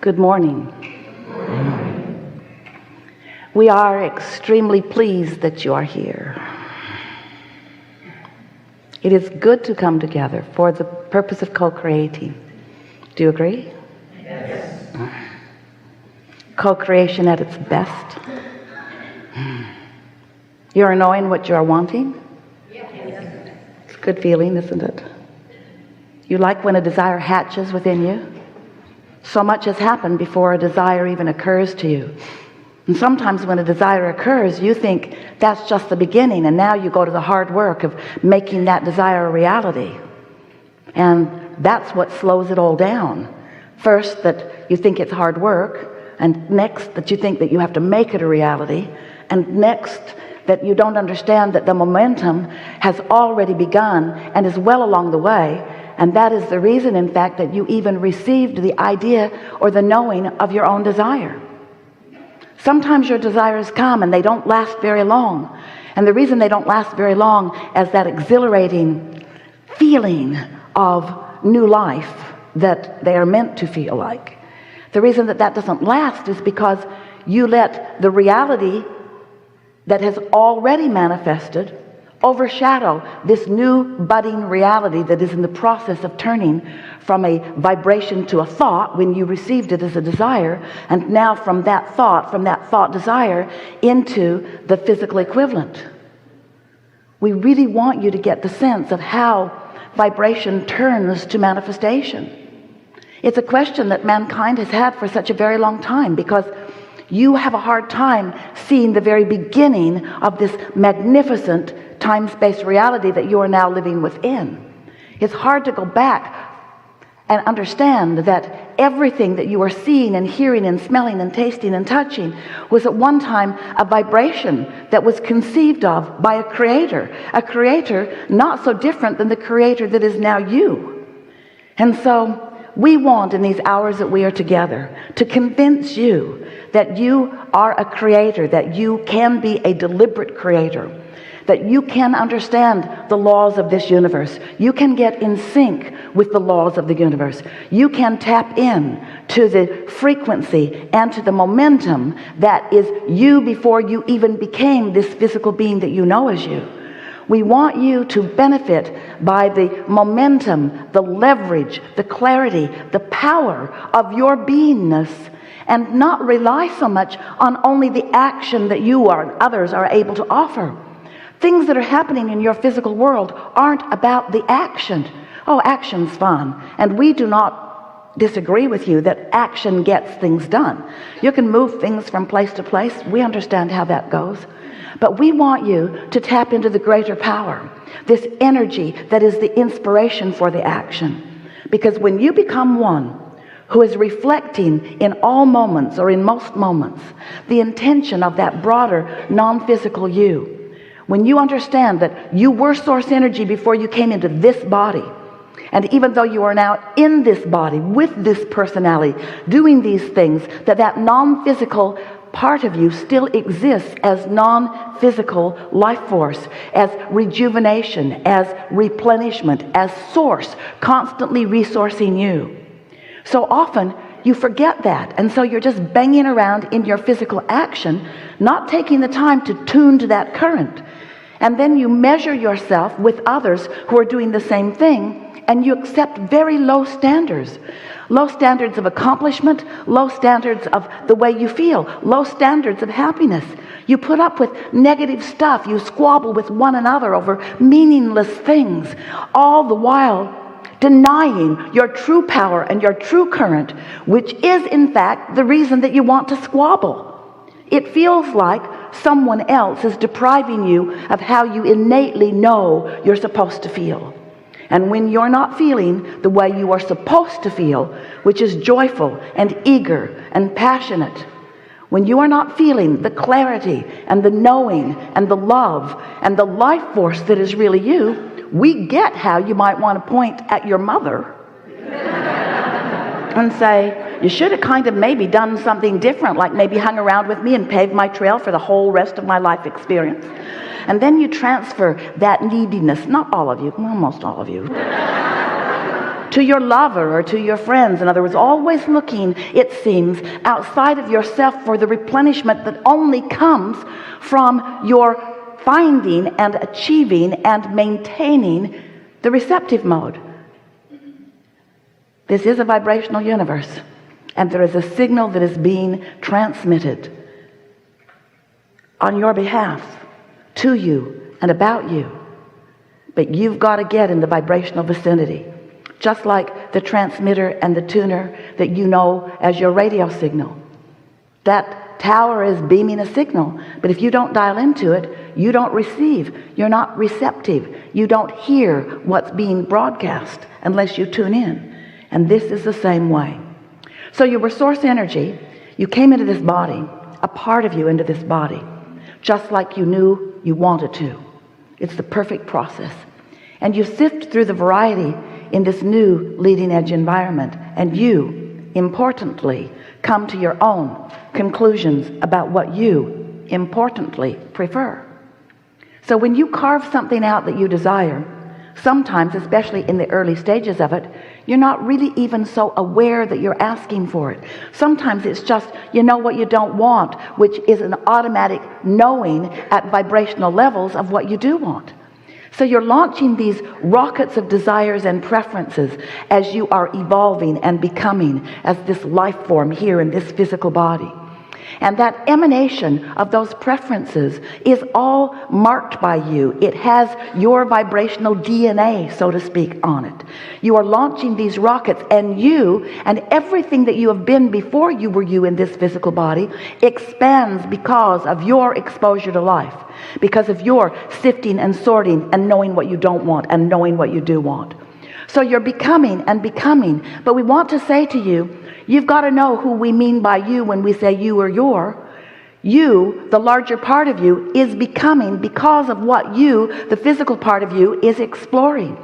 Good morning. We are extremely pleased that you are here. It is good to come together for the purpose of co-creating. Do you agree? Yes. Co-creation at its best. You are knowing what you are wanting? Yes. It's a good feeling, isn't it? You like when a desire hatches within you? So much has happened before a desire even occurs to you. And sometimes when a desire occurs, you think that's just the beginning, and now you go to the hard work of making that desire a reality. And that's what slows it all down. First, that you think it's hard work, and next, that you think that you have to make it a reality, and next, that you don't understand that the momentum has already begun and is well along the way. And that is the reason, in fact, that you even received the idea or the knowing of your own desire. Sometimes your desires come and they don't last very long. And the reason they don't last very long is that exhilarating feeling of new life that they are meant to feel like. The reason that that doesn't last is because you let the reality that has already manifested overshadow this new budding reality that is in the process of turning from a vibration to a thought when you received it as a desire, and now from that thought desire into the physical equivalent. We really want you to get the sense of how vibration turns to manifestation. It's a question that mankind has had for such a very long time, because you have a hard time seeing the very beginning of this magnificent time-space reality that you are now living within. It's hard to go back and understand that everything that you are seeing and hearing and smelling and tasting and touching was at one time a vibration that was conceived of by a creator not so different than the creator that is now you. And so we want, in these hours that we are together, to convince you that you are a creator, that you can be a deliberate creator, that you can understand the laws of this universe. You can get in sync with the laws of the universe. You can tap in to the frequency and to the momentum that is you before you even became this physical being that you know as you. We want you to benefit by the momentum, the leverage, the clarity, the power of your beingness, and not rely so much on only the action that you or others are able to offer. Things that are happening in your physical world aren't about the action. Oh, action's fun. And we do not disagree with you that action gets things done. You can move things from place to place. We understand how that goes. But we want you to tap into the greater power, this energy that is the inspiration for the action. Because when you become one who is reflecting in all moments, or in most moments, the intention of that broader non-physical you, when you understand that you were source energy before you came into this body, and even though you are now in this body with this personality doing these things, that non-physical part of you still exists as non-physical life force, as rejuvenation, as replenishment, as source, constantly resourcing you. So often you forget that, and so you're just banging around in your physical action, not taking the time to tune to that current. And then you measure yourself with others who are doing the same thing, and you accept very low standards of accomplishment, low standards of the way you feel, low standards of happiness. You put up with negative stuff. You squabble with one another over meaningless things, all the while denying your true power and your true current, which is in fact the reason that you want to squabble. It feels like someone else is depriving you of how you innately know you're supposed to feel. And when you're not feeling the way you are supposed to feel, which is joyful and eager and passionate, when you are not feeling the clarity and the knowing and the love and the life force that is really you, we get how you might want to point at your mother and say, you should have kind of maybe done something different, like maybe hung around with me and paved my trail for the whole rest of my life experience. And then you transfer that neediness, not all of you, well, most all of you, to your lover or to your friends. In other words, always looking, it seems, outside of yourself for the replenishment that only comes from your finding and achieving and maintaining the receptive mode. This is a vibrational universe, and there is a signal that is being transmitted on your behalf, to you and about you. But you've got to get in the vibrational vicinity, just like the transmitter and the tuner that you know as your radio signal. That tower is beaming a signal, but if you don't dial into it, you don't receive. You're not receptive. You don't hear what's being broadcast unless you tune in. And this is the same way. So you were source energy. You came into this body, a part of you into this body, just like you knew you wanted to. It's the perfect process. And you sift through the variety in this new leading edge environment, and you, importantly, come to your own conclusions about what you, importantly, prefer. So when you carve something out that you desire, sometimes, especially in the early stages of it, you're not really even so aware that you're asking for it. Sometimes it's just, you know what you don't want, which is an automatic knowing at vibrational levels of what you do want. So you're launching these rockets of desires and preferences as you are evolving and becoming as this life form here in this physical body. And that emanation of those preferences is all marked by you. It has your vibrational DNA, so to speak, on it. You are launching these rockets, and you and everything that you have been before you were you in this physical body expands because of your exposure to life, because of your sifting and sorting and knowing what you don't want and knowing what you do want. So you're becoming and becoming, but we want to say to you, you've got to know who we mean by you when we say you or your. You, the larger part of you, is becoming because of what you, the physical part of you, is exploring.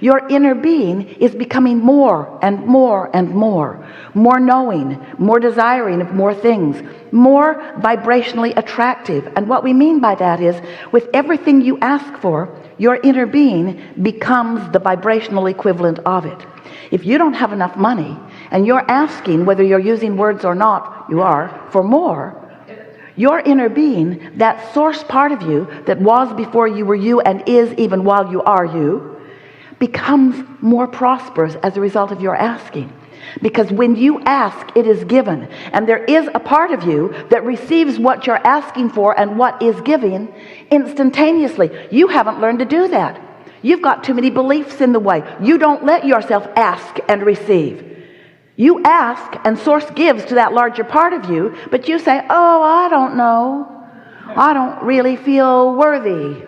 Your inner being is becoming more and more and more knowing, more desiring of more things, more vibrationally attractive. And what we mean by that is, with everything you ask for, your inner being becomes the vibrational equivalent of it. If you don't have enough money, and you're asking, whether you're using words or not, you are, for more, your inner being, that source part of you that was before you were you and is even while you are you, becomes more prosperous as a result of your asking. Because when you ask, it is given. And there is a part of you that receives what you're asking for and what is given instantaneously. You haven't learned to do that. You've got too many beliefs in the way. You don't let yourself ask and receive. You ask and source gives to that larger part of you, but you say, oh, I don't know. I don't really feel worthy.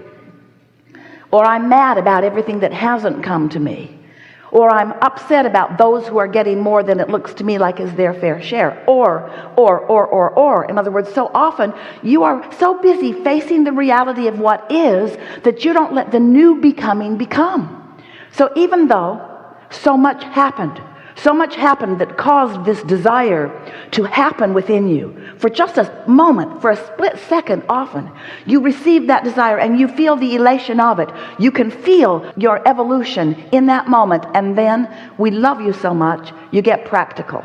Or I'm mad about everything that hasn't come to me. Or I'm upset about those who are getting more than it looks to me like is their fair share. Or. In other words, so often you are so busy facing the reality of what is that you don't let the new becoming become. So even though so much happened that caused this desire to happen within you, for just a moment, for a split second often, you receive that desire and you feel the elation of it. You can feel your evolution in that moment, and then we love you so much, you get practical.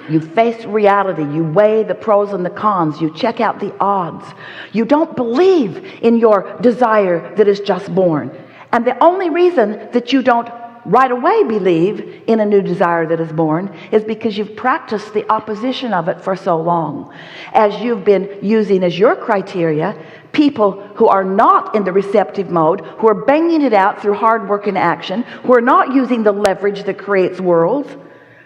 You face reality. You weigh the pros and the cons. You check out the odds. You don't believe in your desire that is just born. And the only reason that you don't right away believe in a new desire that is born is because you've practiced the opposition of it for so long. As you've been using as your criteria people who are not in the receptive mode, who are banging it out through hard work and action, who are not using the leverage that creates worlds.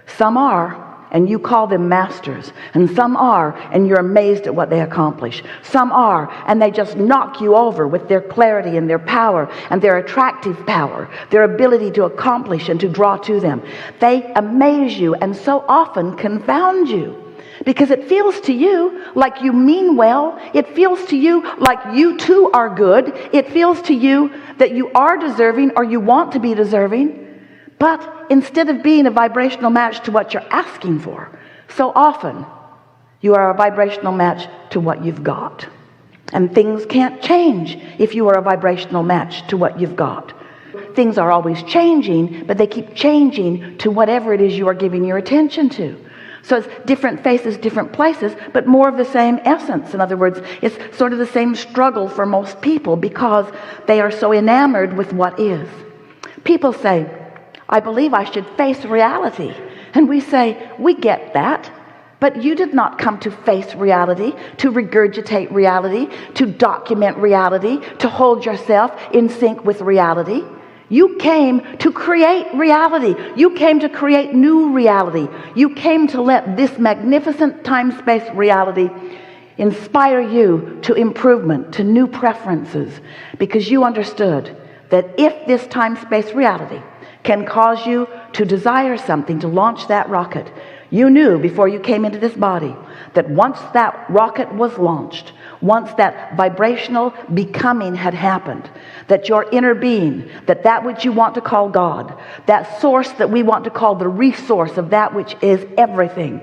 Some are, and you call them masters. And some are, and you're amazed at what they accomplish. Some are, and they just knock you over with their clarity and their power and their attractive power, their ability to accomplish and to draw to them. They amaze you and so often confound you, because it feels to you like you mean well. It feels to you like you too are good. It feels to you that you are deserving, or you want to be deserving. But instead of being a vibrational match to what you're asking for, so often you are a vibrational match to what you've got. And things can't change if you are a vibrational match to what you've got. things are always changing, but they keep changing to whatever it is you are giving your attention to. So it's different faces, different places, but more of the same essence. In other words, it's sort of the same struggle for most people because they are so enamored with what is. People say, I believe I should face reality. And we say, we get that. But you did not come to face reality, to regurgitate reality, to document reality, to hold yourself in sync with reality. You came to create reality. You came to create new reality. You came to let this magnificent time-space reality inspire you to improvement, to new preferences, because you understood that if this time-space reality can cause you to desire something, to launch that rocket, you knew before you came into this body that once that rocket was launched, once that vibrational becoming had happened, that your inner being, that which you want to call God, that source that we want to call the resource of that which is everything,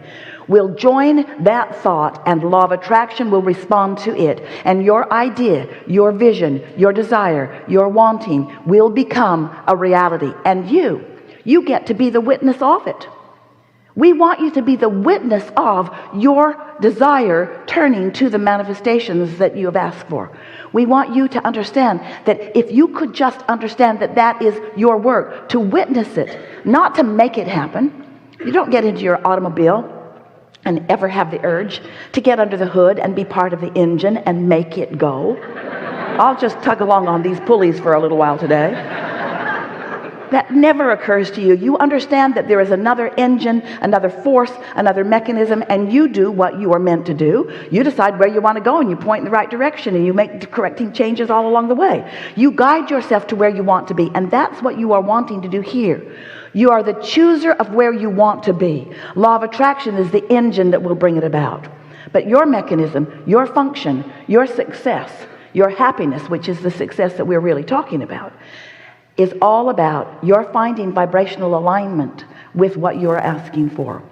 will join that thought, and law of attraction will respond to it, and your idea, your vision, your desire, your wanting will become a reality, and you get to be the witness of it. We want you to be the witness of your desire turning to the manifestations that you have asked for. We want you to understand that if you could just understand that that is your work, to witness it, not to make it happen. You don't get into your automobile and ever have the urge to get under the hood and be part of the engine and make it go. I'll just tug along on these pulleys for a little while today. That never occurs to you. You understand that there is another engine, another force, another mechanism, and you do what you are meant to do. You decide where you want to go, and you point in the right direction, and you make the correcting changes all along the way. You guide yourself to where you want to be, and that's what you are wanting to do here. You are the chooser of where you want to be. Law of attraction is the engine that will bring it about. But your mechanism, your function, your success, your happiness, which is the success that we're really talking about, is all about your finding vibrational alignment with what you're asking for.